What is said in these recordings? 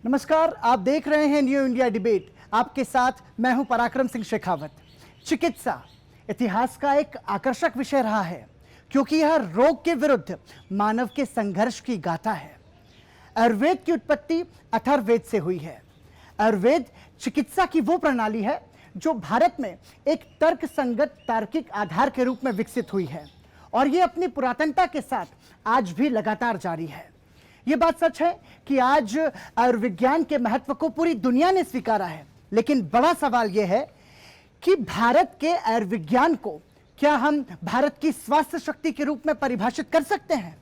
नमस्कार, आप देख रहे हैं न्यू इंडिया डिबेट। आपके साथ मैं हूं पराक्रम सिंह शेखावत। चिकित्सा इतिहास का एक आकर्षक विषय रहा है क्योंकि यह रोग के विरुद्ध मानव के संघर्ष की गाथा है। आयुर्वेद की उत्पत्ति अथर्ववेद से हुई है। आयुर्वेद चिकित्सा की वो प्रणाली है जो भारत में एक तर्क संगत तार्किक आधार के रूप में विकसित हुई है और ये अपनी पुरातनता के साथ आज भी लगातार जारी है। ये बात सच है कि आज आयुर्विज्ञान के महत्व को पूरी दुनिया ने स्वीकारा है, लेकिन बड़ा सवाल यह है कि भारत के आयुर्विज्ञान को क्या हम भारत की स्वास्थ्य शक्ति के रूप में परिभाषित कर सकते हैं।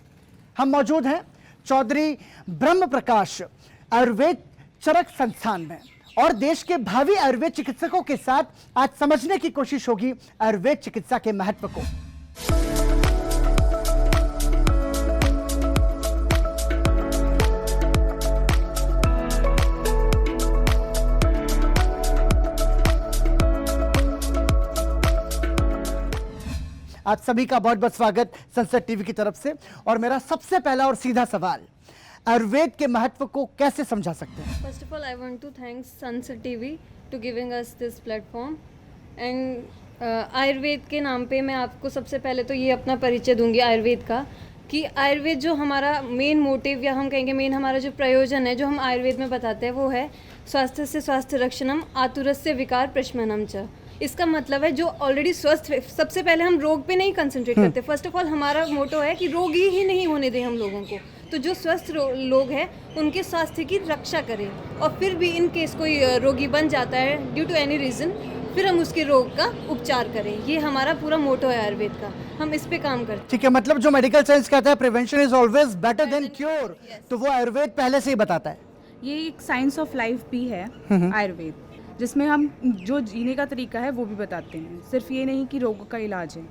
हम मौजूद हैं चौधरी ब्रह्म प्रकाश आयुर्वेद चरक संस्थान में और देश के भावी आयुर्वेद चिकित्सकों के साथ आज समझने की कोशिश होगी आयुर्वेद चिकित्सा के महत्व को। आप सभी का बहुत बहुत स्वागत संसद टीवी की तरफ से। और मेरा सबसे पहला और सीधा सवाल, आयुर्वेद के महत्व को कैसे समझा सकते हैं? First of all, I want to thank Sunset TV to giving us this platform. And Ayurveda के नाम पे मैं आपको सबसे पहले तो ये अपना परिचय दूंगी आयुर्वेद का, कि आयुर्वेद जो हमारा मेन मोटिव या हम कहेंगे मेन हमारा जो प्रयोजन है जो हम आयुर्वेद में बताते हैं वो है स्वास्थ्य से स्वास्थ्य रक्षणम आतुरस्य विकार प्रशमनम च। इसका मतलब है जो ऑलरेडी स्वस्थ है, सबसे पहले हम रोग पे नहीं कंसंट्रेट करते। फर्स्ट ऑफ ऑल हमारा मोटो है कि रोगी ही नहीं होने दें हम लोगों को, तो जो स्वस्थ लोग हैं उनके स्वास्थ्य की रक्षा करें और फिर भी इन केस कोई रोगी बन जाता है ड्यू टू एनी रीज़न, फिर हम उसके रोग का उपचार करें। ये हमारा पूरा मोटो है आयुर्वेद का, हम इस पे काम करते हैं। ठीक है, मतलब जो मेडिकल साइंस कहता है prevention is always better than cure, तो वो आयुर्वेद पहले से ही बताता है। ये एक साइंस ऑफ लाइफ भी है आयुर्वेद, जिसमें हम जो जीने का तरीका है वो भी बताते हैं, सिर्फ ये नहीं कि रोगों का इलाज है।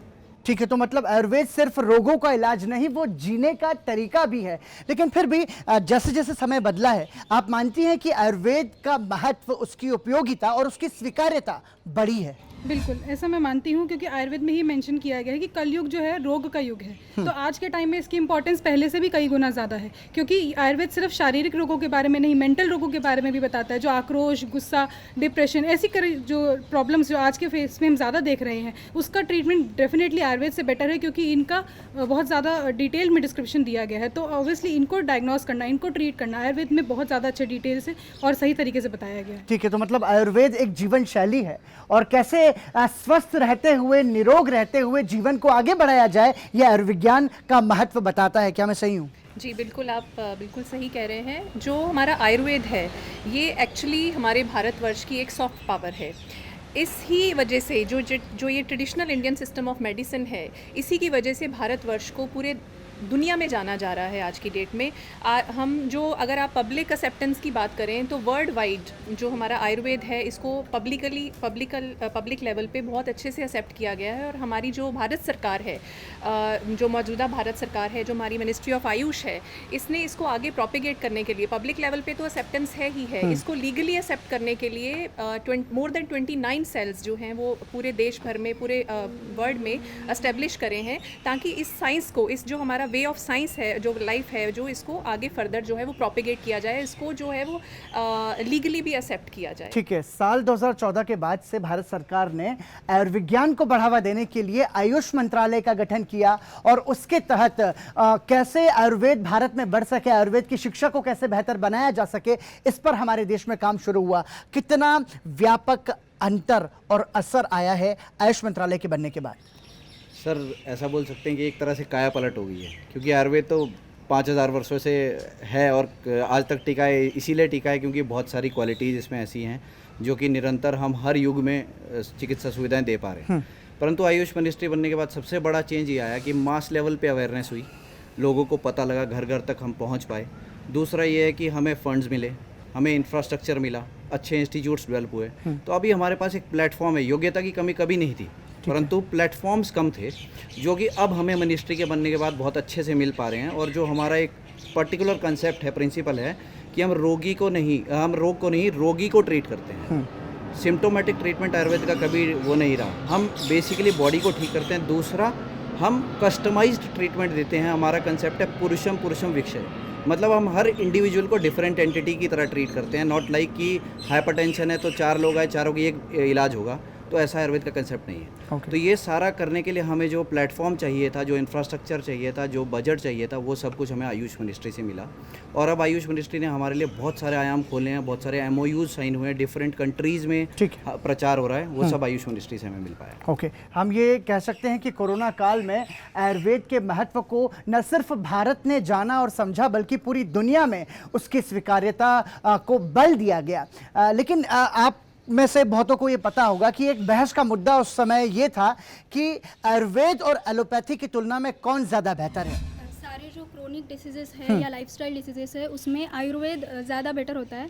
ठीक है, तो मतलब आयुर्वेद सिर्फ रोगों का इलाज नहीं, वो जीने का तरीका भी है। लेकिन फिर भी जैसे जैसे समय बदला है, आप मानती हैं कि आयुर्वेद का महत्व, उसकी उपयोगिता और उसकी स्वीकार्यता बढ़ी है? बिल्कुल, ऐसा मैं मानती हूँ, क्योंकि आयुर्वेद में ही मेंशन किया गया है कि कलयुग जो है रोग का युग है। तो आज के टाइम में इसकी इंपॉर्टेंस पहले से भी कई गुना ज़्यादा है, क्योंकि आयुर्वेद सिर्फ शारीरिक रोगों के बारे में नहीं, मेंटल रोगों के बारे में भी बताता है। जो आक्रोश, गुस्सा, डिप्रेशन, ऐसी जो प्रॉब्लम्स जो आज के फेस में हम ज़्यादा देख रहे हैं, उसका ट्रीटमेंट डेफिनेटली आयुर्वेद से बेटर है, क्योंकि इनका बहुत ज़्यादा डिटेल में डिस्क्रिप्शन दिया गया है। तो ऑब्वियसली इनको डायग्नोस करना, इनको ट्रीट करना आयुर्वेद में बहुत ज़्यादा अच्छे डिटेल से और सही तरीके से बताया गया है। ठीक है, तो मतलब आयुर्वेद एक जीवन शैली है और कैसे स्वस्थ रहते हुए, निरोग रहते हुए जीवन को आगे बढ़ाया जाए, यह आयुर्विज्ञान का महत्व बताता है। क्या मैं सही हूँ? जी बिल्कुल, आप बिल्कुल सही कह रहे हैं। जो हमारा आयुर्वेद है ये एक्चुअली हमारे भारतवर्ष की एक सॉफ्ट पावर है। इस ही वजह से जो ये traditional Indian system of medicine है, इसी की वजह से भारतवर्ष को पूरे दुनिया में जाना जा रहा है आज की डेट में। हम जो अगर आप पब्लिक एक्सेप्टेंस की बात करें तो वर्ल्ड वाइड जो हमारा आयुर्वेद है इसको पब्लिक लेवल पे बहुत अच्छे से एक्सेप्ट किया गया है। और हमारी जो भारत सरकार है, जो मौजूदा भारत सरकार है, जो हमारी मिनिस्ट्री ऑफ आयुष है, इसने इसको आगे प्रोपिगेट करने के लिए, पब्लिक लेवल पे तो एक्सेप्टेंस है ही है, इसको लीगली एक्सेप्ट करने के लिए मोर देन 29 सेल्स जो हैं वो पूरे देश भर में, पूरे वर्ल्ड में एस्टेब्लिश करे हैं, ताकि इस साइंस को, इस जो हमारा वे ऑफ साइंस है, जो लाइफ है, जो इसको आगे फर्दर जो है वो प्रोपिगेट किया जाए, इसको जो है वो लीगली भी एक्सेप्ट किया जाए। ठीक है, साल 2014 के बाद से भारत सरकार ने आयुर्विज्ञान को बढ़ावा देने के लिए आयुष मंत्रालय का गठन किया और उसके तहत कैसे आयुर्वेद भारत में बढ़ सके, आयुर्वेद की शिक्षा को कैसे बेहतर बनाया जा सके, इस पर हमारे देश में काम शुरू हुआ। कितना व्यापक अंतर और असर आया है आयुष मंत्रालय के बनने के बाद? सर, ऐसा बोल सकते हैं कि एक तरह से काया पलट हो गई है, क्योंकि आयुर्वेद तो 5000 वर्षों से है और आज तक टिका है। इसीलिए टिका है क्योंकि बहुत सारी क्वालिटीज़ इसमें ऐसी हैं जो कि निरंतर हम हर युग में चिकित्सा सुविधाएं दे पा रहे हैं। परंतु आयुष मिनिस्ट्री बनने के बाद सबसे बड़ा चेंज ये आया कि मास लेवल पे अवेयरनेस हुई, लोगों को पता लगा, घर घर तक हम पहुँच पाए। दूसरा ये है कि हमें फंड्स मिले, हमें इंफ्रास्ट्रक्चर मिला, अच्छे इंस्टीट्यूट्स डेवलप हुए। तो अभी हमारे पास एक प्लेटफॉर्म है। योग्यता की कमी कभी नहीं थी, परंतु प्लेटफॉर्म्स कम थे, जो कि अब हमें मिनिस्ट्री के बनने के बाद बहुत अच्छे से मिल पा रहे हैं। और जो हमारा एक पर्टिकुलर कंसेप्ट है, प्रिंसिपल है कि हम रोग को नहीं रोगी को ट्रीट करते हैं। सिम्टोमेटिक ट्रीटमेंट आयुर्वेद का कभी वो नहीं रहा। हम बेसिकली बॉडी को ठीक करते हैं। दूसरा, हम कस्टमाइज्ड ट्रीटमेंट देते हैं। हमारा कंसेप्ट है पुरुषम पुरुषम विक्षय, मतलब हम हर इंडिविजुअल को डिफरेंट एंटिटी की तरह ट्रीट करते हैं, नॉट लाइक कि हाइपरटेंशन है तो 4 लोग आए, चारों की एक इलाज होगा, तो ऐसा आयुर्वेद का कंसेप्ट नहीं है। Okay. तो ये सारा करने के लिए हमें जो प्लेटफॉर्म चाहिए था, जो इंफ्रास्ट्रक्चर चाहिए था, जो बजट चाहिए था, वो सब कुछ हमें आयुष मिनिस्ट्री से मिला। और अब आयुष मिनिस्ट्री ने हमारे लिए बहुत सारे आयाम खोले हैं, बहुत सारे MOUs साइन हुए हैं, डिफरेंट कंट्रीज़ में ठीक प्रचार हो रहा है, वो सब आयुष मिनिस्ट्री से हमें मिल पाया। ओके, हम ये कह सकते हैं कि कोरोना काल में आयुर्वेद के महत्व को न सिर्फ भारत ने जाना और समझा, बल्कि पूरी दुनिया में उसकी स्वीकार्यता को बल दिया गया। लेकिन आप में से बहुतों को ये पता होगा कि एक बहस का मुद्दा उस समय ये था कि आयुर्वेद और एलोपैथी की तुलना में कौन ज़्यादा बेहतर है। सारे जो क्रोनिक डिसीजेस है या लाइफस्टाइल डिसीजेस है उसमें आयुर्वेद ज़्यादा बेटर होता है।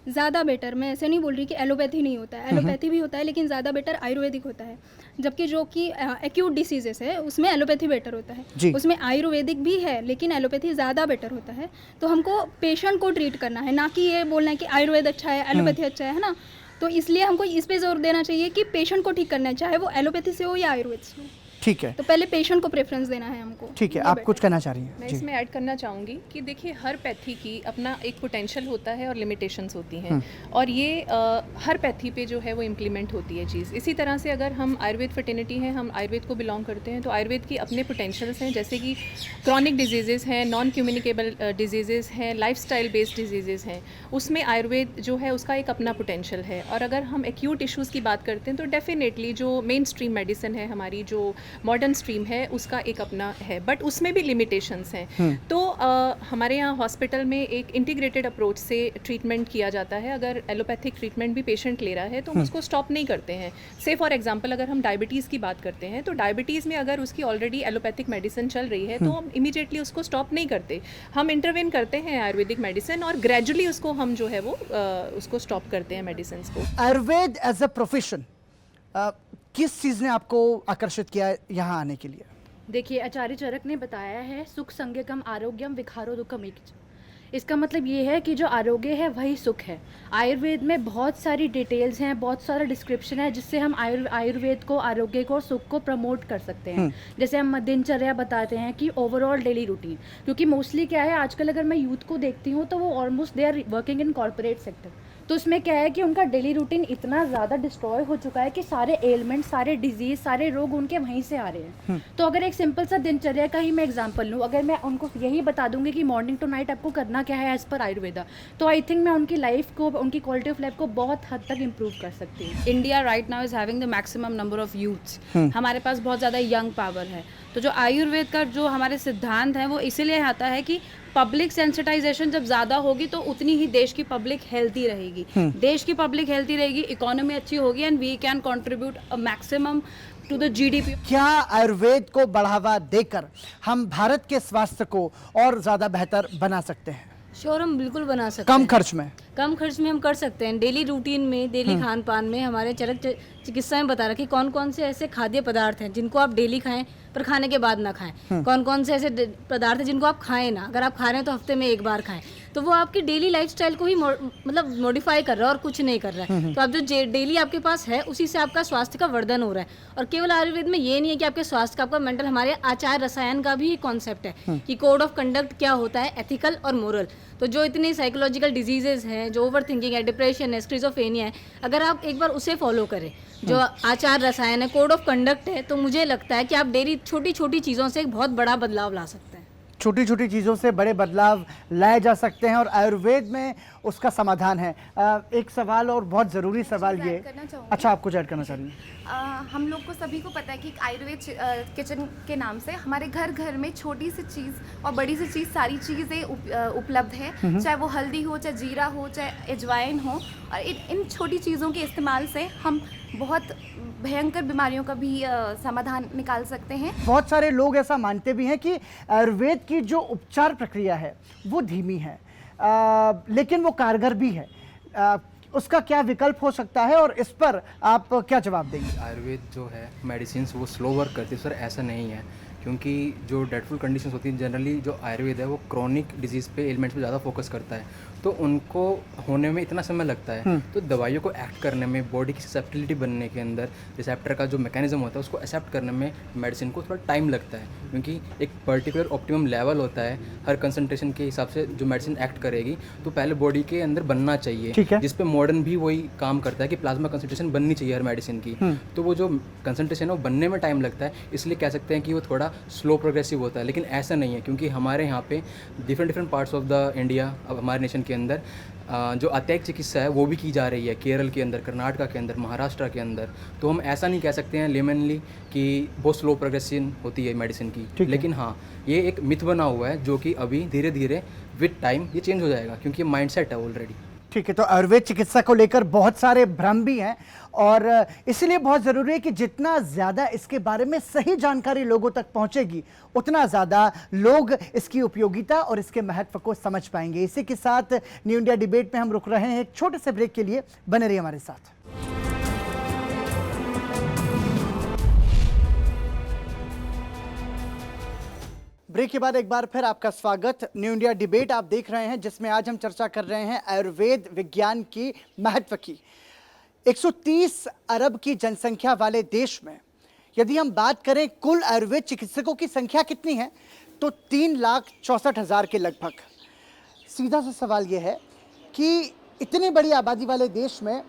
ज़्यादा बेटर, मैं ऐसे नहीं बोल रही कि एलोपैथी नहीं होता है, एलोपैथी भी होता है, लेकिन ज़्यादा बेटर आयुर्वेदिक होता है। जबकि जो कि एक्यूट डिसीजेस है उसमें एलोपैथी बेटर होता है, उसमें आयुर्वेदिक भी है लेकिन एलोपैथी ज़्यादा बेटर होता है। तो हमको पेशेंट को ट्रीट करना है, ना कि ये बोलना है कि आयुर्वेद अच्छा है, एलोपैथी अच्छा है ना। तो इसलिए हमको इस पे जोर देना चाहिए कि पेशेंट को ठीक करना है, चाहे वो एलोपैथी से हो या आयुर्वेद से हो। ठीक है, तो पहले पेशेंट को प्रेफरेंस देना है हमको। ठीक है, ये आप better कुछ कहना चाह रही हैं? मैं जी। इसमें ऐड करना चाहूँगी कि देखिए हर पैथी की अपना एक पोटेंशियल होता है और लिमिटेशंस होती हैं, और ये हर पैथी पे जो है वो इम्प्लीमेंट होती है चीज़। इसी तरह से अगर हम आयुर्वेद फर्टिनिटी हैं, हम आयुर्वेद को बिलोंग करते हैं, तो आयुर्वेद की अपने पोटेंशियल्स हैं, जैसे कि क्रॉनिक डिजीज़ेज़ हैं, नॉन कम्युनिकेबल डिजीज़ेज़ हैं, लाइफस्टाइल बेस्ड डिजीज़ेज़ हैं, उसमें आयुर्वेद जो है उसका एक अपना पोटेंशियल है। और अगर हम एक्यूट इश्यूज़ की बात करते हैं तो डेफिनेटली जो मेन स्ट्रीम मेडिसिन है, हमारी जो मॉडर्न स्ट्रीम है, उसका एक अपना है, बट उसमें भी लिमिटेशंस हैं। तो हमारे यहाँ हॉस्पिटल में एक इंटीग्रेटेड अप्रोच से ट्रीटमेंट किया जाता है। अगर एलोपैथिक ट्रीटमेंट भी पेशेंट ले रहा है तो हम उसको स्टॉप नहीं करते हैं। से फॉर एग्जांपल अगर हम डायबिटीज़ की बात करते हैं तो डायबिटीज़ में अगर उसकी ऑलरेडी एलोपैथिक मेडिसिन चल रही है तो हम इमीडिएटली उसको स्टॉप नहीं करते, हम इंटरवेन करते हैं आयुर्वेदिक मेडिसिन और ग्रेजुअली उसको हम जो है वो उसको स्टॉप करते हैं मेडिसिन को। आयुर्वेद एज अ प्रोफेशन, किस चीज़ ने आपको आकर्षित किया यहाँ आने के लिए? देखिए, आचार्य चरक ने बताया है सुख संज्ञकम आरोग्यम विखारो दुखम एक। इसका मतलब ये है कि जो आरोग्य है वही सुख है। आयुर्वेद में बहुत सारी डिटेल्स हैं, बहुत सारा डिस्क्रिप्शन है जिससे हम आयुर्वेद को, आरोग्य को, सुख को प्रमोट कर सकते हैं। जैसे हम दिनचर्या बताते हैं कि ओवरऑल डेली रूटीन, क्योंकि मोस्टली क्या है आजकल अगर मैं यूथ को देखती हूँ तो वो almost they are working in corporate sector, तो उसमें क्या है कि उनका डेली रूटीन इतना ज़्यादा डिस्ट्रॉय हो चुका है कि सारे एलिमेंट, सारे डिजीज़, सारे रोग उनके वहीं से आ रहे हैं। तो अगर एक सिंपल सा दिनचर्या का ही मैं एग्जांपल लूँ, अगर मैं उनको यही बता दूंगी कि मॉर्निंग टू नाइट आपको करना क्या है एज़ पर आयुर्वेदा, तो आई थिंक मैं उनकी लाइफ को, उनकी क्वालिटी ऑफ लाइफ को बहुत हद तक इम्प्रूव कर सकती हूँ। India right now is having the maximum number of youths, हमारे पास बहुत ज़्यादा यंग पावर है। तो जो आयुर्वेद का जो हमारे सिद्धांत है वो इसीलिए आता है कि पब्लिक सेंसिटाइजेशन जब ज़्यादा होगी तो उतनी ही देश की पब्लिक हेल्थी रहेगी। देश की पब्लिक हेल्थी रहेगी, इकोनॉमी अच्छी होगी and we can contribute a maximum to the GDP. क्या आयुर्वेद को बढ़ावा देकर हम भारत के स्वास्थ्य को और ज़्यादा बेहतर बना सकते हैं? श्योर, हम बिल्कुल बना सकते हैं। कम खर्च में? कम खर्च में हम कर सकते हैं। डेली रूटीन में, डेली खान पान में हमारे चरक चिकित्सा में बता रखा कि कौन कौन से ऐसे खाद्य पदार्थ हैं जिनको आप डेली खाएं पर खाने के बाद ना खाएं, कौन कौन से ऐसे पदार्थ हैं जिनको आप खाएं ना, अगर आप खा रहे हैं तो हफ्ते में एक बार खाएं। तो वो आपकी डेली लाइफस्टाइल को ही मतलब मॉडिफाई कर रहा है और कुछ नहीं कर रहा है। तो आप जो डेली आपके पास है उसी से आपका स्वास्थ्य का वर्धन हो रहा है। और केवल आयुर्वेद में ये नहीं है कि आपके स्वास्थ्य का, आपका मेंटल, हमारे आचार रसायन का भी कॉन्सेप्ट है कि कोड ऑफ कंडक्ट क्या होता है, एथिकल और मोरल। तो जो इतनी साइकोलॉजिकल डिजीजेज हैं, जो ओवर थिंकिंग है, डिप्रेशन है, स्किज़ोफ्रेनिया है, अगर आप एक बार उसे फॉलो करें, जो आचार रसायन है, कोड ऑफ कंडक्ट है, तो मुझे लगता है कि आप डेली छोटी छोटी चीज़ों से एक बहुत बड़ा बदलाव ला सकते हैं। छोटी छोटी चीज़ों से बड़े बदलाव लाए जा सकते हैं और आयुर्वेद में उसका समाधान है। एक सवाल और बहुत ज़रूरी सवाल ये, अच्छा आप कुछ ऐड करना चाह रही हैं? हम लोग को सभी को पता है कि आयुर्वेद किचन के नाम से हमारे घर घर में छोटी सी चीज़ और बड़ी सी चीज़, सारी चीज़ें उपलब्ध है, चाहे वो हल्दी हो, चाहे जीरा हो, चाहे अजवाइन हो। और इन छोटी चीज़ों के इस्तेमाल से हम बहुत भयंकर बीमारियों का भी समाधान निकाल सकते हैं। बहुत सारे लोग ऐसा मानते भी हैं कि आयुर्वेद की जो उपचार प्रक्रिया है वो धीमी है, लेकिन वो कारगर भी है। उसका क्या विकल्प हो सकता है और इस पर आप क्या जवाब देंगे? आयुर्वेद जो है मेडिसिन वो स्लो वर्क करती है सर, ऐसा नहीं है, क्योंकि जो डेडफुल कंडीशंस होती हैं जनरली जो आयुर्वेद है वो क्रॉनिक डिजीज़ पे, एलिमेंट्स पे ज़्यादा फोकस करता है। तो उनको होने में इतना समय लगता है, तो दवाइयों को एक्ट करने में, बॉडी की ससेप्टिबिलिटी बनने के अंदर रिसेप्टर का जो मैकेनिज्म होता है उसको एक्सेप्ट करने में मेडिसिन को थोड़ा टाइम लगता है, क्योंकि एक पर्टिकुलर ऑप्टिमम लेवल होता है हर कंसंट्रेशन के हिसाब से जो मेडिसिन एक्ट करेगी, तो पहले बॉडी के अंदर बनना चाहिए, जिस पे मॉडर्न भी वही काम करता है कि प्लाज्मा कंसंट्रेशन बननी चाहिए हर मेडिसिन की। तो वो जो कंसंट्रेशन है वो बनने में टाइम लगता है, इसलिए कह सकते हैं कि वो थोड़ा स्लो प्रोग्रेसिव होता है। लेकिन ऐसा नहीं है, क्योंकि हमारे यहाँ पे different parts of the India, अब हमारे नेशन के अंदर जो अत्यधिक चिकित्सा है वो भी की जा रही है, केरल के अंदर, कर्नाटका के अंदर, महाराष्ट्र के अंदर। तो हम ऐसा नहीं कह सकते हैं लेमनली कि बहुत स्लो प्रोग्रेशन होती है मेडिसिन की, लेकिन हाँ ये एक मिथ बना हुआ है जो कि अभी धीरे धीरे विद टाइम ये चेंज हो जाएगा, क्योंकि ये माइंडसेट है ऑलरेडी। ठीक है, तो आयुर्वेद चिकित्सा को लेकर बहुत सारे भ्रम भी हैं और इसलिए बहुत ज़रूरी है कि जितना ज़्यादा इसके बारे में सही जानकारी लोगों तक पहुंचेगी, उतना ज़्यादा लोग इसकी उपयोगिता और इसके महत्व को समझ पाएंगे। इसी के साथ न्यू इंडिया डिबेट में हम रुक रहे हैं एक छोटे से ब्रेक के लिए, बने रहिए हमारे साथ। ब्रेक के बाद एक बार फिर आपका स्वागत। न्यू इंडिया डिबेट आप देख रहे हैं, जिसमें आज हम चर्चा कर रहे हैं आयुर्वेद विज्ञान की महत्व की। 130 अरब की जनसंख्या वाले देश में यदि हम बात करें कुल आयुर्वेद चिकित्सकों की संख्या कितनी है, तो 3,64,000 के लगभग। सीधा सा सवाल यह है कि इतनी बड़ी आबादी वाले देश में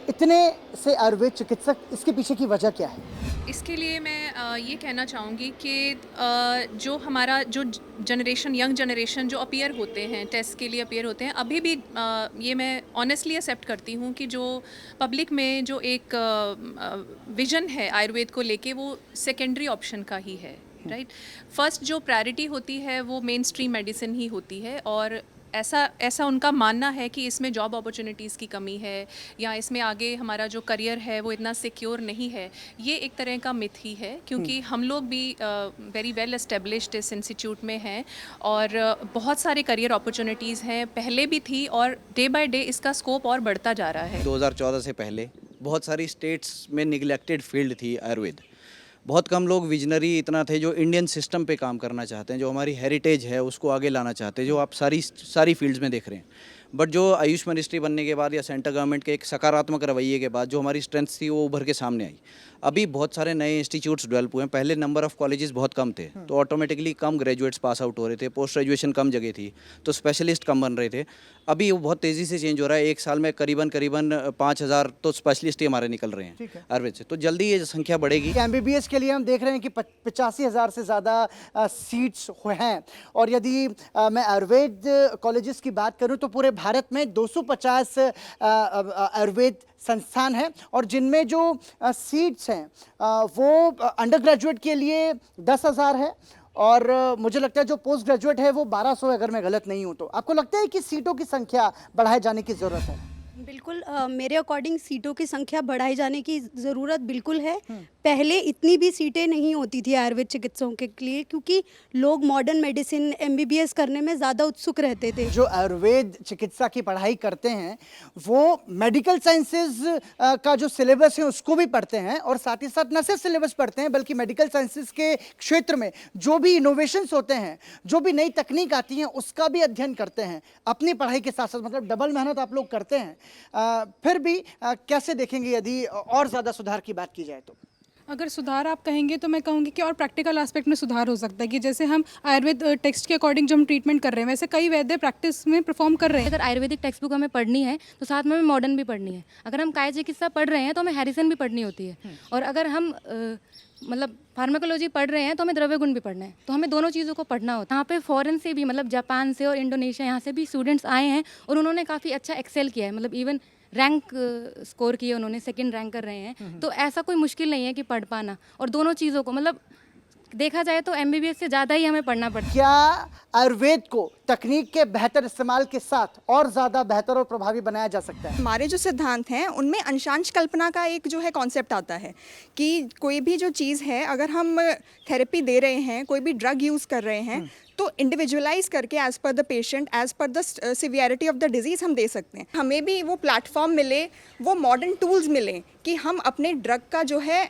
इतने से आयुर्वेद चिकित्सक, इसके पीछे की वजह क्या है? इसके लिए मैं ये कहना चाहूँगी कि जो हमारा जो जनरेशन, यंग जनरेशन जो अपीयर होते हैं, टेस्ट के लिए अपीयर होते हैं, अभी भी ये मैं ऑनेस्टली एक्सेप्ट करती हूँ कि जो पब्लिक में जो एक विजन है आयुर्वेद को लेके, वो सेकेंडरी ऑप्शन का ही है, राइट। फर्स्ट जो प्रायोरिटी होती है वो मेन स्ट्रीम मेडिसिन ही होती है, और ऐसा उनका मानना है कि इसमें जॉब अपॉर्चुनिटीज़ की कमी है या इसमें आगे हमारा जो करियर है वो इतना सिक्योर नहीं है। ये एक तरह का मिथ ही है, क्योंकि हम लोग भी वेरी वेल एस्टेब्लिश्ड इस इंस्टीट्यूट में हैं और बहुत सारे करियर अपॉर्चुनिटीज़ हैं, पहले भी थी और डे बाय डे इसका स्कोप और बढ़ता जा रहा है। 2014 से पहले बहुत सारी स्टेट्स में निगलेक्टेड फील्ड थी आयुर्वेद। बहुत कम लोग विजनरी इतना थे जो इंडियन सिस्टम पे काम करना चाहते हैं, जो हमारी हेरिटेज है उसको आगे लाना चाहते हैं, जो आप सारी फील्ड्स में देख रहे हैं। बट जो आयुष मिनिस्ट्री बनने के बाद या सेंट्रल गवर्नमेंट के एक सकारात्मक रवैये के बाद जो हमारी स्ट्रेंथ थी वो उभर के सामने आई। अभी बहुत सारे नए इंस्टीट्यूट्स डेवलप हुए हैं। पहले नंबर ऑफ़ कॉलेजेस बहुत कम थे, तो ऑटोमेटिकली कम ग्रेजुएट्स पास आउट हो रहे थे, पोस्ट ग्रेजुएशन कम जगह थी, तो स्पेशलिस्ट कम बन रहे थे। अभी वो बहुत तेज़ी से चेंज हो रहा है। एक साल में करीबन 5,000 तो स्पेशलिस्ट ही हमारे निकल रहे हैं आयुर्वेद से, तो जल्दी ये संख्या बढ़ेगी। MBBS के लिए हम देख रहे हैं कि 85,000 से ज़्यादा सीट्स हैं, और यदि मैं आयुर्वेद कॉलेजेस की बात करूं तो पूरे भारत में 250 आयुर्वेद संस्थान हैं, और जिनमें जो सीट्स हैं वो अंडर ग्रेजुएट के लिए 10,000 है, और मुझे लगता है जो पोस्ट ग्रेजुएट है वो 1,200 है, अगर मैं गलत नहीं हूं तो। आपको लगता है कि सीटों की संख्या बढ़ाए जाने की ज़रूरत है? बिल्कुल, मेरे अकॉर्डिंग सीटों की संख्या बढ़ाई जाने की ज़रूरत बिल्कुल है। पहले इतनी भी सीटें नहीं होती थी आयुर्वेद चिकित्सकों के लिए, क्योंकि लोग मॉडर्न मेडिसिन MBBS करने में ज़्यादा उत्सुक रहते थे। जो आयुर्वेद चिकित्सा की पढ़ाई करते हैं वो मेडिकल साइंसेज का जो सिलेबस है उसको भी पढ़ते हैं, और साथ ही साथ न सिर्फ सिलेबस पढ़ते हैं बल्कि मेडिकल साइंसेज के क्षेत्र में जो भी इनोवेशंस होते हैं, जो भी नई तकनीक आती हैं, उसका भी अध्ययन करते हैं अपनी पढ़ाई के साथ साथ। मतलब डबल मेहनत आप लोग करते हैं। फिर भी कैसे देखेंगे यदि और ज़्यादा सुधार की बात की जाए तो? अगर सुधार आप कहेंगे तो मैं कहूँगी कि और प्रैक्टिकल एस्पेक्ट में सुधार हो सकता है, कि जैसे हम आयुर्वेद टेक्स्ट के अकॉर्डिंग जो हम ट्रीटमेंट कर रहे हैं, वैसे कई वैद्य प्रैक्टिस में परफॉर्म कर रहे हैं। अगर आयुर्वेदिक टेक्स्ट बुक हमें पढ़नी है तो साथ में हमें मॉडर्न भी पढ़नी है। अगर हम काय चिकित्सा पढ़ रहे हैं तो हमें हैरिसन भी पढ़नी होती है, और अगर हम मतलब फार्माकोलॉजी पढ़ रहे हैं तो हमें द्रव्य गुण भी पढ़ना है। तो हमें दोनों चीज़ों को पढ़ना होता है। यहाँ पे फॉरेन से भी, मतलब जापान से और इंडोनेशिया, यहाँ से भी स्टूडेंट्स आए हैं और उन्होंने काफ़ी अच्छा एक्सेल किया है, मतलब इवन रैंक स्कोर किए उन्होंने, 2nd रैंक कर रहे हैं। तो ऐसा कोई मुश्किल नहीं है कि पढ़ पाना, और दोनों चीज़ों को मतलब देखा जाए तो MBBS से ज़्यादा ही हमें पढ़ना पड़ता है। क्या आयुर्वेद को तकनीक के बेहतर इस्तेमाल के साथ और ज़्यादा बेहतर और प्रभावी बनाया जा सकता है? हमारे जो सिद्धांत हैं उनमें अंशांश कल्पना का एक जो है कॉन्सेप्ट आता है कि कोई भी जो चीज़ है, अगर हम थेरेपी दे रहे हैं, कोई भी ड्रग यूज़ कर रहे हैं, तो इंडिविजुअलाइज करके as per the patient, as per the severity of the disease हम दे सकते हैं। हमें भी वो प्लेटफॉर्म मिले, वो मॉडर्न टूल्स मिलें कि हम अपने ड्रग का जो है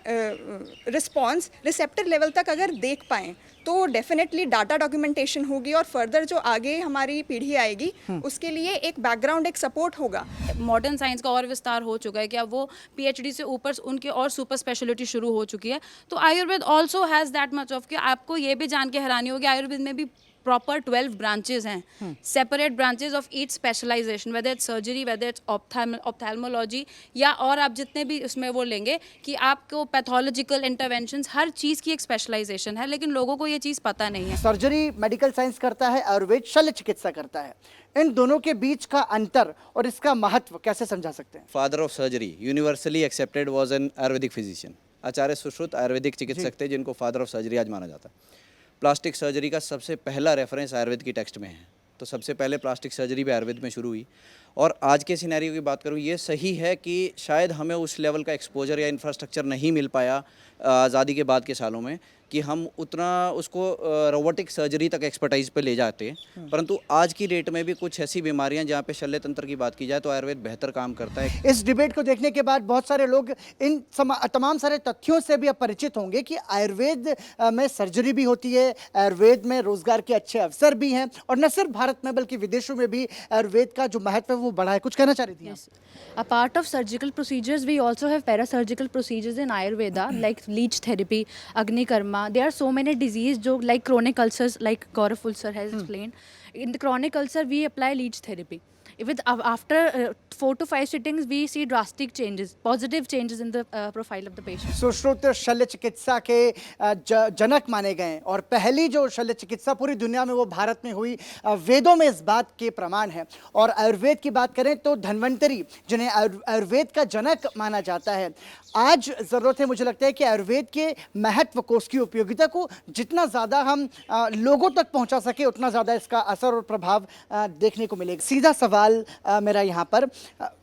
रिस्पॉन्स रिसेप्टर लेवल तक अगर देख पाएँ तो डेफिनेटली डाटा डॉक्यूमेंटेशन होगी और फर्दर जो आगे हमारी पीढ़ी आएगी उसके लिए एक बैकग्राउंड, एक सपोर्ट होगा। मॉडर्न साइंस का और विस्तार हो चुका है कि अब वो पीएचडी से ऊपर उनकी और सुपर स्पेशलिटी शुरू हो चुकी है। तो Ayurveda also has that much of कि आपको ये भी जान के हैरानी होगी आयुर्वेद में भी प्रॉपर 12 ब्रांचेज हैं, separate branches of each specialisation, whether it's surgery, whether it's ophthalmology, या और आप जितने भी उसमें वो लेंगे कि आपको पैथोलॉजिकल इंटरवेंशंस, हर चीज़ की एक स्पेशलाइजेशन है, लेकिन लोगों को ये चीज़ पता नहीं है। सर्जरी मेडिकल साइंस करता है, आयुर्वेद शल्य चिकित्सा करता है। इन दोनों के बीच का अंतर और इसका महत्व कैसे समझा सकते हैं? Father of surgery universally accepted was an Ayurvedic physician. Acharya Sushruta Ayurvedic चिकित्सक थे जिनको फादर ऑफ सर्जरी आज माना जाता है। प्लास्टिक सर्जरी का सबसे पहला रेफरेंस आयुर्वेद की टेक्स्ट में है, तो सबसे पहले प्लास्टिक सर्जरी भी आयुर्वेद में शुरू हुई। और आज के सिनेरियो की बात करूँ, ये सही है कि शायद हमें उस लेवल का एक्सपोजर या इंफ्रास्ट्रक्चर नहीं मिल पाया आज़ादी के बाद के सालों में कि हम उतना उसको रोबोटिक सर्जरी तक एक्सपर्टाइज पे ले जाते, परंतु आज की डेट में भी कुछ ऐसी बीमारियां जहाँ पे शल्य तंत्र की बात की जाए तो आयुर्वेद बेहतर काम करता है। इस डिबेट को देखने के बाद बहुत सारे लोग इन तमाम सारे तथ्यों से भी अब परिचित होंगे कि आयुर्वेद में सर्जरी भी होती है, आयुर्वेद में रोजगार के अच्छे अवसर भी हैं, और न सिर्फ भारत में बल्कि विदेशों में भी आयुर्वेद का जो महत्व है वो बढ़ा है। कुछ कहना चाह रही थी? A part of surgical procedures, we also have parasurgical procedures in Ayurveda, like leech therapy, Agni Karma. There are so many diseases, like chronic ulcers, like Gaurav Ulcer has explained. In the chronic ulcer, we apply leech therapy. After 4 to 5 sittings, we see drastic changes, positive changes in the profile of the patient. Sushruta शल्य चिकित्सा के जनक माने गए, और पहली जो शल्य चिकित्सा पूरी दुनिया में वो भारत में हुई। वेदों में इस बात के प्रमाण है। और आयुर्वेद की बात करें तो धन्वंतरी, जिन्हें आयुर्वेद का जनक माना जाता है, आज ज़रूरत है, मुझे लगता है कि आयुर्वेद के महत्व को, उसकी उपयोगिता को जितना ज़्यादा हम लोगों तक पहुंचा सके उतना ज़्यादा इसका असर और प्रभाव देखने को मिलेगा। सीधा सवाल मेरा यहाँ पर,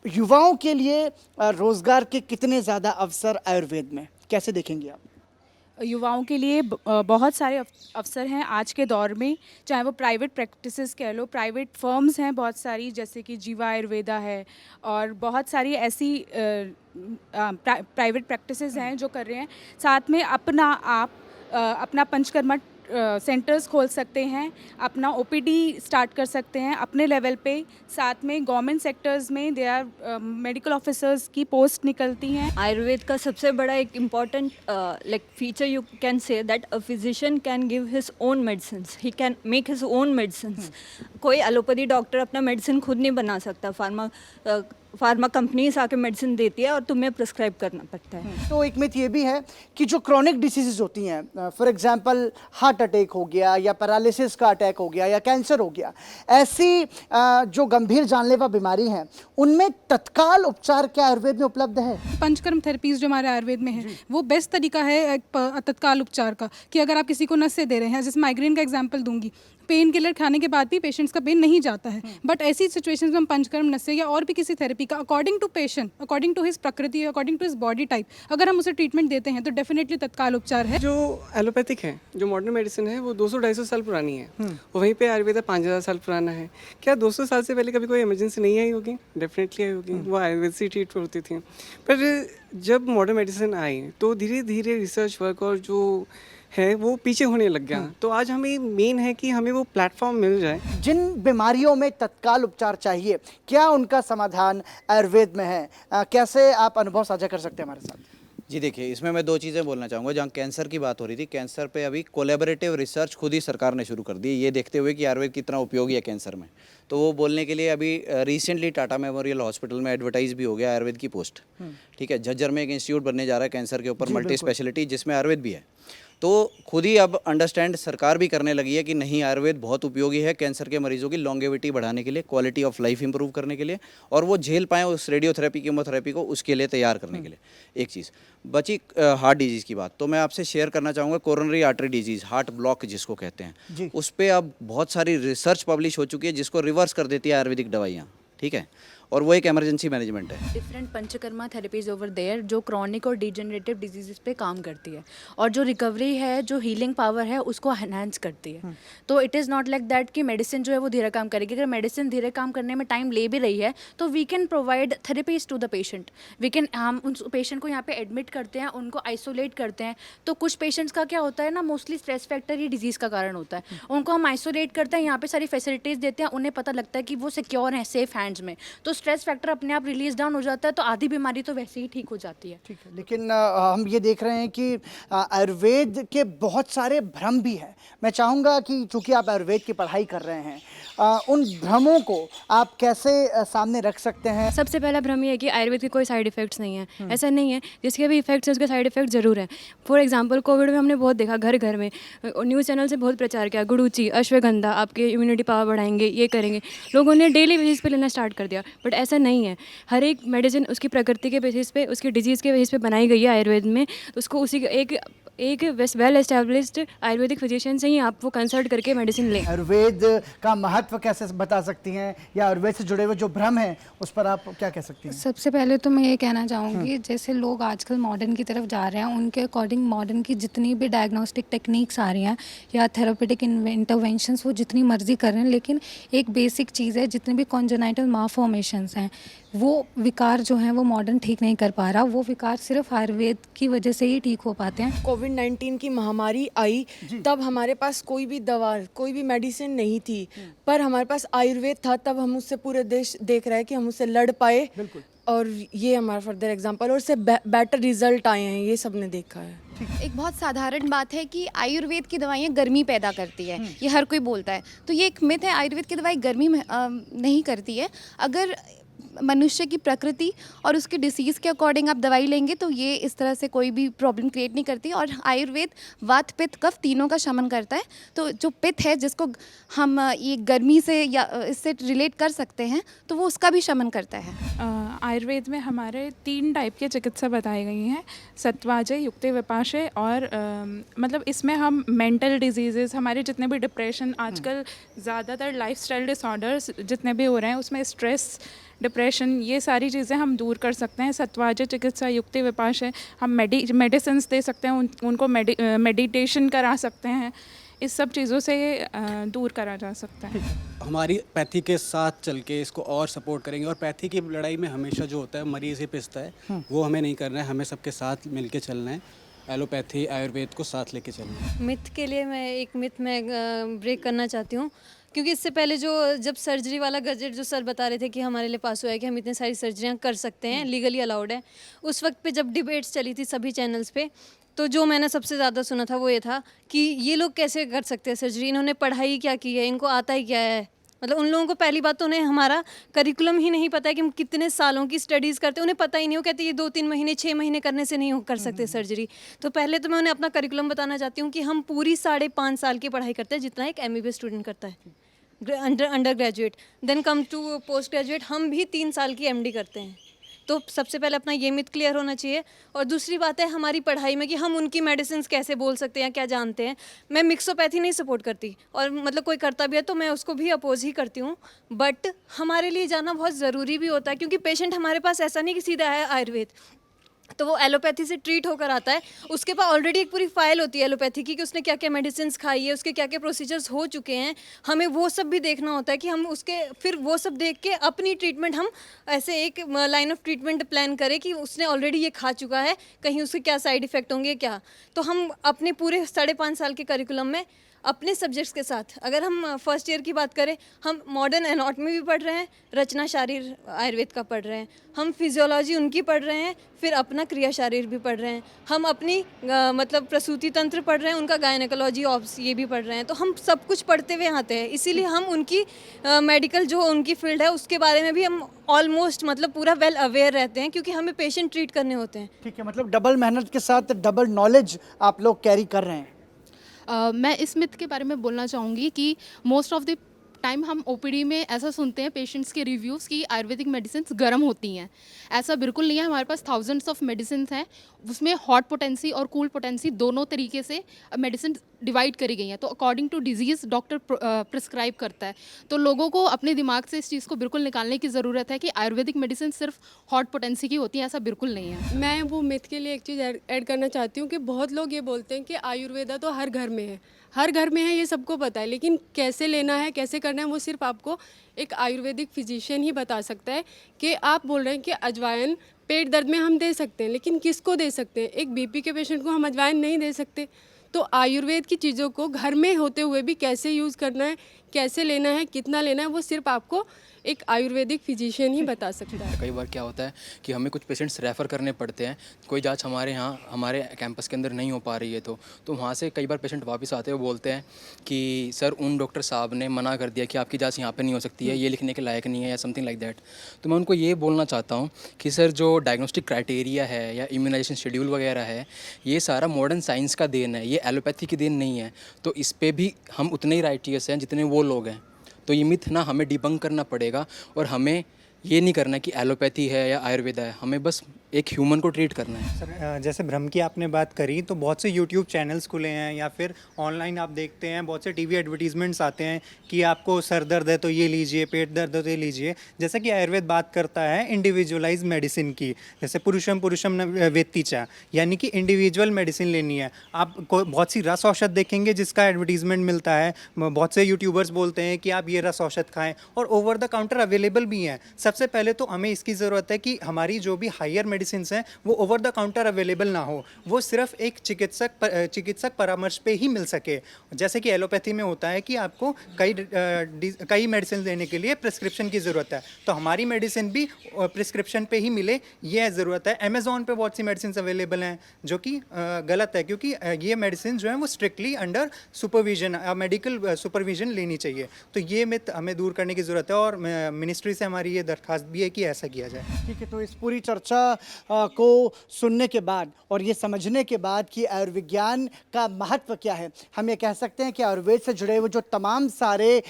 युवाओं के लिए रोजगार के कितने ज़्यादा अवसर आयुर्वेद में, कैसे देखेंगे आप? युवाओं के लिए बहुत सारे अवसर हैं आज के दौर में, चाहे वो प्राइवेट प्रैक्टिसेस कह लो, प्राइवेट फर्म्स हैं बहुत सारी, जैसे कि जीवा आयुर्वेदा है, और बहुत सारी ऐसी प्राइवेट प्रैक्टिसेस हैं जो कर रहे हैं। साथ में अपना पंचकर्मा सेंटर्स खोल सकते हैं, अपना ओपीडी स्टार्ट कर सकते हैं अपने लेवल पे। साथ में गवर्नमेंट सेक्टर्स में दे आर मेडिकल ऑफिसर्स की पोस्ट निकलती हैं। आयुर्वेद का सबसे बड़ा एक important feature you can say that a physician can give his own medicines, he can make his own medicines. कोई एलोपैथी डॉक्टर अपना मेडिसिन खुद नहीं बना सकता, फार्मा कंपनीज आके मेडिसिन देती है और तुम्हें प्रिस्क्राइब करना पड़ता है। तो एक मिथ ये भी है कि जो क्रॉनिक डिसीजेज होती हैं, फॉर एग्जांपल हार्ट अटैक हो गया या पैरालिसिस का अटैक हो गया या कैंसर हो गया, ऐसी जो गंभीर जानलेवा बीमारी हैं, उनमें तत्काल उपचार क्या आयुर्वेद में उपलब्ध है? पंचकर्म थेरेपीज जो हमारे आयुर्वेद में है वो बेस्ट तरीका है एक तत्काल उपचार का, कि अगर आप किसी को नस से दे रहे हैं, जैसे माइग्रेन का एग्जांपल दूंगी, पेन किलर खाने के बाद भी पेशेंट्स का पेन नहीं जाता है, बट ऐसी सिचुएशंस में हम पंचकर्म नस्य या और भी किसी थेरेपी का according to patient, according to his prakriti, according to his body type, अगर हम उसे ट्रीटमेंट देते हैं तो डेफिनेटली तत्काल उपचार है। जो एलोपैथिक है, जो मॉडर्न मेडिसिन है, वो 200-250 साल पुरानी है, वहीं पे आयुर्वेद 5000 साल पुराना है। क्या 200 साल से पहले कभी कोई इमरजेंसी नहीं आई होगी? डेफिनेटली आई होगी, वो आयुर्वेद से ट्रीट होती थी। पर जब मॉडर्न मेडिसिन आई तो धीरे धीरे रिसर्च वर्क और जो है वो पीछे होने लग गया। तो आज हमें मेन है कि हमें वो प्लेटफॉर्म मिल जाए। जिन बीमारियों में तत्काल उपचार चाहिए, क्या उनका समाधान आयुर्वेद में है? कैसे आप अनुभव साझा कर सकते हैं हमारे साथ? जी देखिए, इसमें मैं 2 चीज़ें बोलना चाहूँगा। जहाँ कैंसर की बात हो रही थी, कैंसर पे अभी कोलैबोरेटिव रिसर्च खुद ही सरकार ने शुरू कर दी, ये देखते हुए कि आयुर्वेद कितना उपयोगी है कैंसर में। तो वो बोलने के लिए अभी रिसेंटली टाटा मेमोरियल हॉस्पिटल में एडवर्टाइज भी हो गया आयुर्वेद की पोस्ट। ठीक है, झज्जर में एक इंस्टीट्यूट बनने जा रहा है कैंसर के ऊपर, मल्टी स्पेशलिटी, जिसमें आयुर्वेद भी है। तो खुद ही अब अंडरस्टैंड सरकार भी करने लगी है कि नहीं, आयुर्वेद बहुत उपयोगी है कैंसर के मरीजों की लॉन्गेविटी बढ़ाने के लिए, क्वालिटी ऑफ लाइफ इंप्रूव करने के लिए, और वो झेल पाएँ उस रेडियोथेरेपी कीमोथेरेपी को, उसके लिए तैयार करने के लिए। एक चीज़ बची हार्ट डिजीज़ की बात, तो मैं आपसे शेयर करना चाहूँगा coronary artery disease, heart block जिसको कहते हैं, उस पर अब बहुत सारी रिसर्च पब्लिश हो चुकी है जिसको रिवर्स कर देती है आयुर्वेदिक दवाइयाँ। ठीक है, और वो एक इमरजेंसी मैनेजमेंट है। Different panchakarma therapies over there जो क्रॉनिक और डिजेनरेटिव डिजीज़ पे काम करती है, और जो रिकवरी है, जो हीलिंग पावर है, उसको एनहांस करती है। तो it is not like that कि मेडिसिन जो है वो धीरे काम करेगी। अगर मेडिसिन धीरे काम करने में टाइम ले भी रही है तो we can provide therapies to the patient. हम उन पेशेंट को यहाँ पे एडमिट करते हैं, उनको आइसोलेट करते हैं। तो कुछ पेशेंट्स का क्या होता है ना, मोस्टली स्ट्रेस फैक्टर ही डिजीज़ का कारण होता है। उनको हम आइसोलेट करते हैं, यहाँ पे सारी फैसिलिटीज़ देते हैं, उन्हें पता लगता है कि वो सिक्योर हैं, सेफ हैंड्स में, तो स्ट्रेस फैक्टर अपने आप रिलीज डाउन हो जाता है, तो आधी बीमारी तो वैसे ही ठीक हो जाती है। ठीक है, लेकिन हम ये देख रहे हैं कि आयुर्वेद के बहुत सारे भ्रम भी हैं। मैं चाहूँगा कि चूँकि आप आयुर्वेद की पढ़ाई कर रहे हैं, उन भ्रमों को आप कैसे सामने रख सकते हैं? सबसे पहला भ्रम ये है कि आयुर्वेद के कोई साइड इफ़ेक्ट्स नहीं है। ऐसा नहीं है, जिसके भी इफेक्ट्स हैं उसके साइड इफेक्ट ज़रूर है। फॉर एग्जांपल कोविड में हमने बहुत देखा, घर घर में न्यूज़ चैनल से बहुत प्रचार किया, गुड़ूची, अश्वगंधा आपके इम्यूनिटी पावर बढ़ाएंगे, ये करेंगे, लोगों ने डेली बेसिस पे लेना स्टार्ट कर दिया। बट ऐसा नहीं है, हर एक मेडिसिन उसकी प्रकृति के बेसिस पे, उसकी डिजीज़ के बेसिस पे बनाई गई है आयुर्वेद में। तो उसको उसी एक वेल एस्टेब्लिश्ड आयुर्वेदिक फिजिशियन से ही आप वो कंसल्ट करके मेडिसिन लें। आयुर्वेद का महत्व कैसे बता सकती हैं, या आयुर्वेद से जुड़े हुए जो भ्रम हैं उस पर आप क्या कह सकती हैं? सबसे पहले तो मैं ये कहना चाहूँगी, जैसे लोग आजकल मॉडर्न की तरफ जा रहे हैं, उनके अकॉर्डिंग मॉडर्न की जितनी भी डायग्नोस्टिक टेक्निक्स आ रही हैं या थेरेपेटिक इंटरवेंशंस वो जितनी मर्जी कर रहे हैं, लेकिन एक बेसिक चीज़ है, जितने भी कॉन्जेनाइटल मालफॉर्मेशंस हैं वो विकार जो हैं वो मॉडर्न ठीक नहीं कर पा रहा। वो विकार सिर्फ आयुर्वेद की वजह से ही ठीक हो पाते हैं। कोविड-19 की महामारी आई तब हमारे पास कोई भी दवा, कोई भी मेडिसिन नहीं थी, पर हमारे पास आयुर्वेद था। तब हम उससे, पूरे देश देख रहा है कि हम उससे लड़ पाए, और ये हमारा फर्दर एग्जांपल, और उससे बेटर रिजल्ट आए हैं, ये सब ने देखा है। एक बहुत साधारण बात है कि आयुर्वेद की दवाइयाँ गर्मी पैदा करती है, ये हर कोई बोलता है। तो ये एक मिथ है, आयुर्वेद की दवाई गर्मी नहीं करती है। अगर मनुष्य की प्रकृति और उसके डिसीज़ के अकॉर्डिंग आप दवाई लेंगे तो ये इस तरह से कोई भी प्रॉब्लम क्रिएट नहीं करती। और आयुर्वेद वात पित्त कफ तीनों का शमन करता है। तो जो पित्त है, जिसको हम ये गर्मी से या इससे रिलेट कर सकते हैं, तो वो उसका भी शमन करता है। आयुर्वेद में हमारे 3 टाइप के चिकित्सा बताई गई हैं, सत्वाजय, युक्ते, विपाशय, और मतलब इसमें हम मेंटल डिजीज़ेस, हमारे जितने भी डिप्रेशन, आजकल ज़्यादातर लाइफस्टाइल डिसऑर्डर्स जितने भी हो रहे हैं उसमें स्ट्रेस, डिप्रेशन, ये सारी चीज़ें हम दूर कर सकते हैं। सत्वाजय चिकित्सा, युक्ति विपाशय, हम मेडिसिन्स दे सकते हैं, उनको मेडिटेशन करा सकते हैं, इस सब चीज़ों से दूर करा जा सकता है। हमारी पैथी के साथ चल के इसको और सपोर्ट करेंगे, और पैथी की लड़ाई में हमेशा जो होता है मरीज़ ही पिसता है, वो हमें नहीं करना है, हमें सबके साथ मिल के चलना है, एलोपैथी आयुर्वेद को साथ लेके चलना है। मिथ के लिए मैं एक मिथ में ब्रेक करना चाहती हूँ, क्योंकि इससे पहले जब सर्जरी वाला गजेट जो सर बता रहे थे कि हमारे लिए पास हुआ है कि हम इतनी सारी सर्जरियाँ कर सकते हैं, लीगली अलाउड है, उस वक्त पे जब डिबेट्स चली थी सभी चैनल्स पे, तो जो मैंने सबसे ज़्यादा सुना था वो ये था कि ये लोग कैसे कर सकते हैं सर्जरी, इन्होंने पढ़ाई क्या की है, इनको आता ही क्या है। मतलब उन लोगों को पहली बात तो उन्हें हमारा करिकुलम ही नहीं पता है कि हम कितने सालों की स्टडीज़ करते हैं, उन्हें पता ही नहीं। वो कहते ये 2-3 महीने 6 महीने करने से नहीं कर सकते सर्जरी। तो पहले तो मैं उन्हें अपना करिकुलम बताना चाहती हूँ कि हम पूरी 5.5 साल की पढ़ाई करते हैं, जितना एक MBBS स्टूडेंट करता है, undergraduate, then come to postgraduate, हम भी 3 साल की MD करते हैं। तो सबसे पहले अपना ये मिथ क्लियर होना चाहिए। और दूसरी बात है हमारी पढ़ाई में कि हम उनकी मेडिसिन कैसे बोल सकते हैं, क्या जानते हैं। मैं मिक्सोपैथी नहीं सपोर्ट करती, और मतलब कोई करता भी है तो मैं उसको भी अपोज ही करती हूँ, बट हमारे लिए जाना बहुत ज़रूरी भी होता है, क्योंकि पेशेंट हमारे पास ऐसा नहीं कि सीधा है आयुर्वेद, तो वो एलोपैथी से ट्रीट होकर आता है, उसके पास ऑलरेडी एक पूरी फाइल होती है एलोपैथी की कि उसने क्या क्या मेडिसिन खाई है, उसके क्या क्या प्रोसीजर्स हो चुके हैं। हमें वो सब भी देखना होता है कि हम उसके फिर वो सब देख के अपनी ट्रीटमेंट, हम ऐसे एक लाइन ऑफ ट्रीटमेंट प्लान करें कि उसने ऑलरेडी ये खा चुका है, कहीं उसके क्या साइड इफ़ेक्ट होंगे क्या। तो हम अपने पूरे 5.5 साल के करिकुलम में अपने सब्जेक्ट्स के साथ, अगर हम फर्स्ट ईयर की बात करें, हम मॉडर्न एनाटॉमी भी पढ़ रहे हैं, रचना शारीर आयुर्वेद का पढ़ रहे हैं, हम फिजियोलॉजी उनकी पढ़ रहे हैं, फिर अपना क्रिया शारीर भी पढ़ रहे हैं, हम अपनी मतलब प्रसूति तंत्र पढ़ रहे हैं, उनका गायनेकोलॉजी ऑब्स ये भी पढ़ रहे हैं। तो हम सब कुछ पढ़ते हुए आते हैं, इसीलिए हम उनकी मेडिकल जो उनकी फील्ड है उसके बारे में भी हम ऑलमोस्ट मतलब पूरा वेल अवेयर रहते हैं, क्योंकि हमें पेशेंट ट्रीट करने होते हैं। ठीक है, मतलब डबल मेहनत के साथ डबल नॉलेज आप लोग कैरी कर रहे हैं। मैं इस मिथ के बारे में बोलना चाहूँगी कि मोस्ट ऑफ द टाइम हम OPD में ऐसा सुनते हैं पेशेंट्स के रिव्यूज़ कि आयुर्वेदिक मेडिसिन गर्म होती हैं। ऐसा बिल्कुल नहीं है, हमारे पास थाउजेंड्स ऑफ मेडिसिन हैं, उसमें हॉट पोटेंसी और कूल पोटेंसी दोनों तरीके से मेडिसिन डिवाइड करी गई हैं, तो according to disease doctor prescribe करता है। तो लोगों को अपने दिमाग से इस चीज़ को बिल्कुल निकालने की ज़रूरत है कि आयुर्वेदिक मेडिसिन सिर्फ हॉट पोटेंसी की होती है, ऐसा बिल्कुल नहीं है। मैं वो मिथ के लिए एक चीज़ ऐड करना चाहती हूँ कि बहुत लोग ये बोलते हैं कि आयुर्वेदा तो हर घर में है, हर घर में है, ये सबको पता है, लेकिन कैसे लेना है, कैसे करना है, वो सिर्फ आपको एक आयुर्वेदिक फिजिशियन ही बता सकता है। कि आप बोल रहे हैं कि अजवाइन पेट दर्द में हम दे सकते हैं, लेकिन किसको दे सकते हैं? एक बीपी के पेशेंट को हम अजवाइन नहीं दे सकते। तो आयुर्वेद की चीज़ों को घर में होते हुए भी कैसे यूज़ करना है, कैसे लेना है, कितना लेना है, वो सिर्फ आपको एक आयुर्वेदिक फिजिशियन ही बता सकता है। कई बार क्या होता है कि हमें कुछ पेशेंट्स रेफ़र करने पड़ते हैं, कोई जांच हमारे यहाँ हमारे कैंपस के अंदर नहीं हो पा रही है, तो वहाँ से कई बार पेशेंट वापस आते हैं, वो बोलते हैं कि सर उन डॉक्टर साहब ने मना कर दिया कि आपकी जांच यहाँ पे नहीं हो सकती है, ये लिखने के लायक नहीं है या समथिंग लाइक दैट। तो मैं उनको ये बोलना चाहता हूँ कि सर जो डायग्नोस्टिक क्राइटेरिया है या इम्यूनाइजेशन शेड्यूल वगैरह है, ये सारा मॉडर्न साइंस का देन है, ये एलोपैथी की देन नहीं है। तो इस पर भी हम उतने ही राइटियस हैं जितने वो लोग हैं। तो ये मिथ ना हमें डिबंक करना पड़ेगा और हमें ये नहीं करना कि एलोपैथी है या आयुर्वेदा है, हमें बस एक ह्यूमन को ट्रीट करना है। सर जैसे भ्रम की आपने बात करी, तो बहुत से यूट्यूब चैनल्स खुले हैं या फिर ऑनलाइन आप देखते हैं बहुत से टीवी एडवर्टीजमेंट्स आते हैं कि आपको सर दर्द है तो ये लीजिए, पेट दर्द है तो ये लीजिए। जैसा कि आयुर्वेद बात करता है इंडिविजुअलाइज मेडिसिन की, जैसे पुरुषम पुरुषम वेत्ति चा, यानी कि इंडिविजुअल मेडिसिन लेनी है। आप बहुत सी रस औषध देखेंगे जिसका एडवर्टीजमेंट मिलता है, बहुत से यूट्यूबर्स बोलते हैं कि आप ये रस औषध खाएँ, और ओवर द काउंटर अवेलेबल भी हैं। सबसे पहले तो हमें इसकी ज़रूरत है कि हमारी जो भी हायर मेडिसिन हैं वो ओवर द काउंटर अवेलेबल ना हो, वो सिर्फ एक चिकित्सक परामर्श पे ही मिल सके। जैसे कि एलोपैथी में होता है कि आपको कई मेडिसिन लेने के लिए प्रिस्क्रिप्शन की ज़रूरत है, तो हमारी मेडिसिन भी प्रिस्क्रिप्शन पे ही मिले, ये ज़रूरत है। अमेज़ॉन पे बहुत सी मेडिसिन अवेलेबल हैं जो कि गलत है, क्योंकि ये मेडिसिन जो है वो strictly under supervision, medical supervision लेनी चाहिए। तो ये मिथ हमें दूर करने की ज़रूरत है और मिनिस्ट्री से हमारी ये दरख्वास्त भी है कि ऐसा किया जाए। ठीक है, तो इस पूरी चर्चा को सुनने के बाद और ये समझने के बाद कि आयुर्विज्ञान का महत्व क्या है, हम ये कह सकते हैं कि आयुर्वेद से जुड़े हुए जो तमाम सारे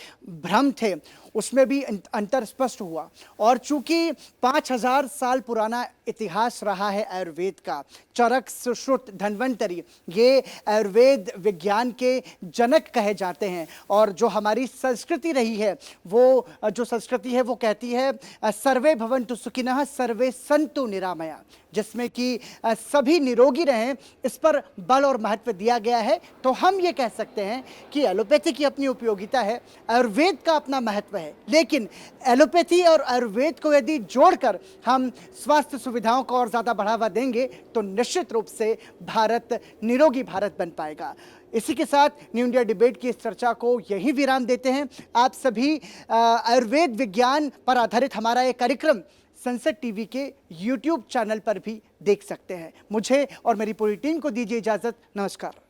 भ्रम थे उसमें भी अंतर स्पष्ट हुआ। और चूंकि 5000 साल पुराना इतिहास रहा है आयुर्वेद का, चरक सुश्रुत धन्वंतरी ये आयुर्वेद विज्ञान के जनक कहे जाते हैं। और जो हमारी संस्कृति रही है, वो जो संस्कृति है वो कहती है सर्वे भवन्तु सुखिनः सर्वे सन्तु निरामया, जिसमें कि सभी निरोगी रहें, इस पर बल और महत्व दिया गया है। तो हम ये कह सकते हैं कि एलोपैथी की अपनी उपयोगिता है, आयुर्वेद का अपना महत्व है, लेकिन एलोपैथी और आयुर्वेद को यदि जोड़कर हम स्वास्थ्य सुविधाओं को और ज़्यादा बढ़ावा देंगे तो निश्चित रूप से भारत निरोगी भारत बन पाएगा। इसी के साथ न्यू इंडिया डिबेट की इस चर्चा को यहीं विराम देते हैं। आप सभी आयुर्वेद विज्ञान पर आधारित हमारा एक कार्यक्रम सनसेट टीवी के यूट्यूब चैनल पर भी देख सकते हैं। मुझे और मेरी पूरी टीम को दीजिए इजाज़त। नमस्कार।